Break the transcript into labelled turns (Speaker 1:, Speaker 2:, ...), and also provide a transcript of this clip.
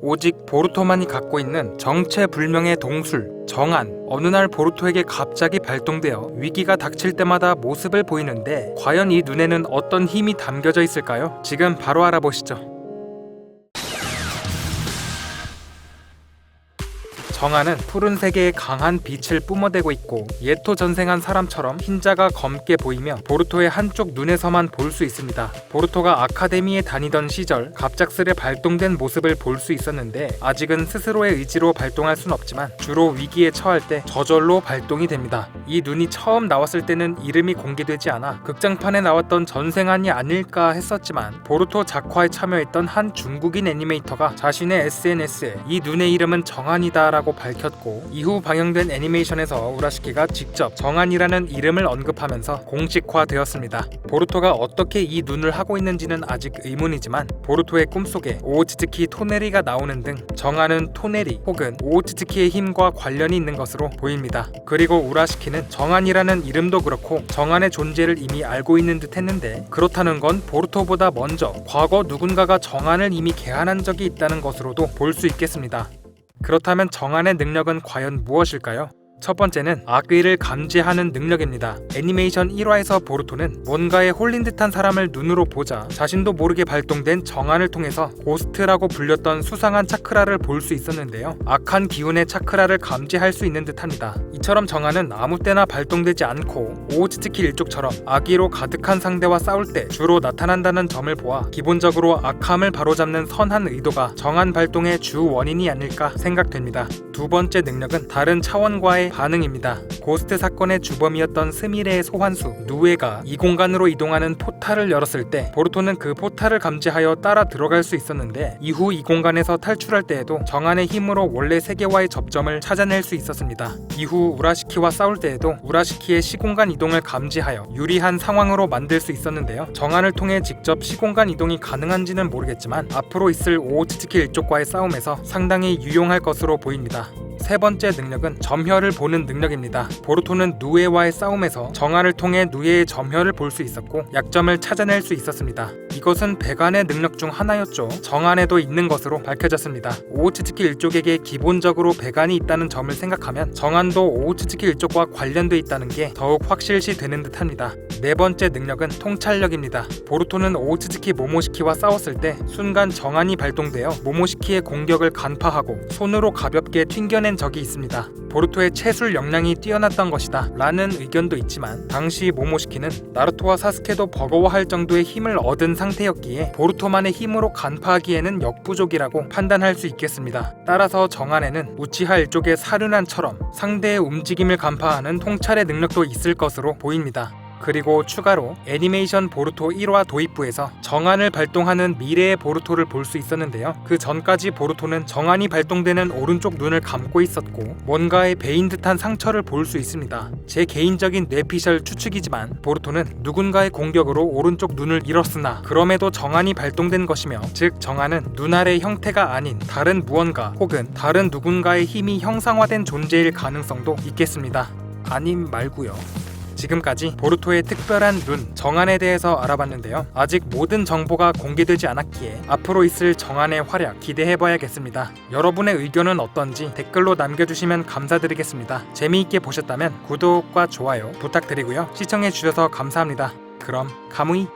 Speaker 1: 오직 보루토만이 갖고 있는 정체불명의 동술, 정안. 어느 날 보루토에게 갑자기 발동되어 위기가 닥칠 때마다 모습을 보이는데 과연 이 눈에는 어떤 힘이 담겨져 있을까요? 지금 바로 알아보시죠. 정안은 푸른 세계에 강한 빛을 뿜어대고 있고 예토 전생한 사람처럼 흰자가 검게 보이며 보루토의 한쪽 눈에서만 볼 수 있습니다. 보루토가 아카데미에 다니던 시절 갑작스레 발동된 모습을 볼 수 있었는데 아직은 스스로의 의지로 발동할 순 없지만 주로 위기에 처할 때 저절로 발동이 됩니다. 이 눈이 처음 나왔을 때는 이름이 공개되지 않아 극장판에 나왔던 전생안이 아닐까 했었지만 보루토 작화에 참여했던 한 중국인 애니메이터가 자신의 SNS에 이 눈의 이름은 정안이다 라고 밝혔고 이후 방영된 애니메이션에서 우라시키가 직접 정안이라는 이름을 언급하면서 공식화되었습니다. 보루토가 어떻게 이 눈을 하고 있는지는 아직 의문이지만 보루토의 꿈속에 오오츠츠키 토네리가 나오는 등 정안은 토네리 혹은 오오츠츠키의 힘과 관련이 있는 것으로 보입니다. 그리고 우라시키는 정안이라는 이름도 그렇고 정안의 존재를 이미 알고 있는 듯 했는데 그렇다는 건 보루토보다 먼저 과거 누군가가 정안을 이미 개한한 적이 있다는 것으로도 볼 수 있겠습니다. 그렇다면 정안의 능력은 과연 무엇일까요? 첫 번째는 악의를 감지하는 능력입니다. 애니메이션 1화에서 보루토는 뭔가에 홀린 듯한 사람을 눈으로 보자 자신도 모르게 발동된 정안을 통해서 고스트라고 불렸던 수상한 차크라를 볼 수 있었는데요. 악한 기운의 차크라를 감지할 수 있는 듯합니다. 이처럼 정안은 아무 때나 발동되지 않고 오오츠츠키 일족처럼 악의로 가득한 상대와 싸울 때 주로 나타난다는 점을 보아 기본적으로 악함을 바로잡는 선한 의도가 정안 발동의 주 원인이 아닐까 생각됩니다. 두 번째 능력은 다른 차원과의 반응입니다. 고스트 사건의 주범이었던 스미레의 소환수 누에가 이 공간으로 이동하는 포탈을 열었을 때 보루토는 그 포탈을 감지하여 따라 들어갈 수 있었는데 이후 이 공간에서 탈출할 때에도 정안의 힘으로 원래 세계와의 접점을 찾아낼 수 있었습니다. 이후 우라시키와 싸울 때에도 우라시키의 시공간 이동을 감지하여 유리한 상황으로 만들 수 있었는데요. 정안을 통해 직접 시공간 이동이 가능한지는 모르겠지만 앞으로 있을 오오츠츠키 일족과의 싸움에서 상당히 유용할 것으로 보입니다. 세 번째 능력은 점혈을 보는 능력입니다. 보루토는 누에와의 싸움에서 정안을 통해 누에의 점혈을 볼 수 있었고 약점을 찾아낼 수 있었습니다. 이것은 배간의 능력 중 하나였죠. 정안에도 있는 것으로 밝혀졌습니다. 오오츠츠키 일족에게 기본적으로 배간이 있다는 점을 생각하면 정안도 오오츠츠키 일족과 관련돼 있다는 게 더욱 확실시 되는 듯합니다. 네 번째 능력은 통찰력입니다. 보루토는 오오츠츠키 모모시키와 싸웠을 때 순간 정안이 발동되어 모모시키의 공격을 간파하고 손으로 가볍게 튕겨낸 적이 있습니다. 보루토의 체술 역량이 뛰어났던 것이다 라는 의견도 있지만 당시 모모시키는 나루토와 사스케도 버거워할 정도의 힘을 얻은 상태였기에 보루토만의 힘으로 간파하기에는 역부족이라고 판단할 수 있겠습니다. 따라서 정안에는 우치하 일족의 사르난처럼 상대의 움직임을 간파하는 통찰의 능력도 있을 것으로 보입니다. 그리고 추가로 애니메이션 보루토 1화 도입부에서 정안을 발동하는 미래의 보루토를 볼 수 있었는데요. 그 전까지 보루토는 정안이 발동되는 오른쪽 눈을 감고 있었고 뭔가에 베인 듯한 상처를 볼 수 있습니다. 제 개인적인 뇌피셜 추측이지만 보루토는 누군가의 공격으로 오른쪽 눈을 잃었으나 그럼에도 정안이 발동된 것이며 즉 정안은 눈알의 형태가 아닌 다른 무언가 혹은 다른 누군가의 힘이 형상화된 존재일 가능성도 있겠습니다. 아님 말고요. 지금까지 보루토의 특별한 눈, 정안에 대해서 알아봤는데요. 아직 모든 정보가 공개되지 않았기에 앞으로 있을 정안의 활약 기대해봐야겠습니다. 여러분의 의견은 어떤지 댓글로 남겨주시면 감사드리겠습니다. 재미있게 보셨다면 구독과 좋아요 부탁드리고요. 시청해주셔서 감사합니다. 그럼 가무이!